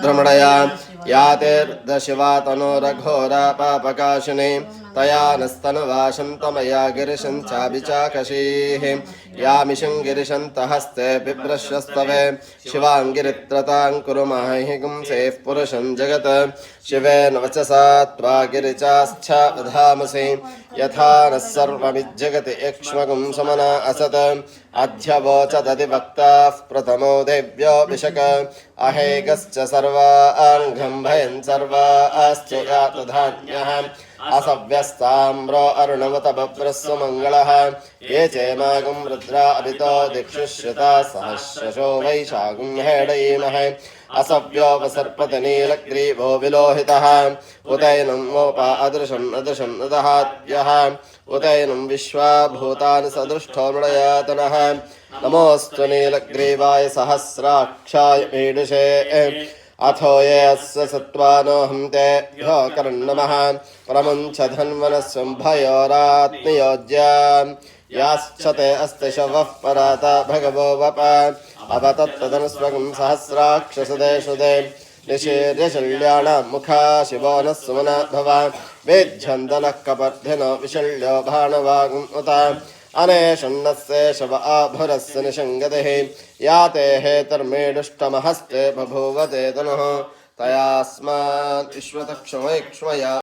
भ्रमणया यातेर्दशिवा तनोरघोरा पापकाशिनी तया नस्तनवाशन्तमया गिरिशञ्चाभिचाकशीः यामिषं गिरिशन्तहस्ते बिभ्रश्यस्तवे शिवाङ्गिरित्रतां कुरु माहि गुंसेः पुरुषं जगत् शिवेन वचसा त्वा गिरिचाश्चावधामसि यथा नः सर्वमिज्जगति यक्ष्मगुं समना असत् अध्यवोचदधिवक्ताः प्रथमो देव्योऽभिषक अहेगश्च सर्वाङ्घं भयन् सर्वाश्च यातधान्यः असव्यस्ताम्रो अरुणवत बभ्रस्व मङ्गलः ये चेमागुं रुद्रा अभितो दिक्षुश्रुता सहस्रशो वैशागुं हेडयीमहे असव्योपसर्पति नीलग्रीवो विलोहितः उदैनं मोपा अदृशम् अदृशम् नदहात्यः उदैनं विश्वाभूतानि सदृष्टो मृडयातनः नमोऽस्तु नीलग्रीवाय सहस्राक्षाय मीडुषे अथो ये अस्य सत्त्वानोऽहं तेभ्यो कर्णमः प्रमुञ्च धन्वनस्वम्भयोरात्मयोज्या याश्चते अस्ति शवः पराता भगवो वप अवतत्तदनुस्वगं सहस्राक्षसुदे सुदे निशीर्यशल्याणां मुखा शिवो नः सुमना भव वेद्यन्दनः कपर्धिनो विशल्यो भाणवागुम् उत अनेषण्णस्य शव आभुरस्य निषङ्गतिः याते हेतर्मेडुष्टमहस्ते बभूवते तनुः तयास्मात् विश्वतक्षमैक्ष्मया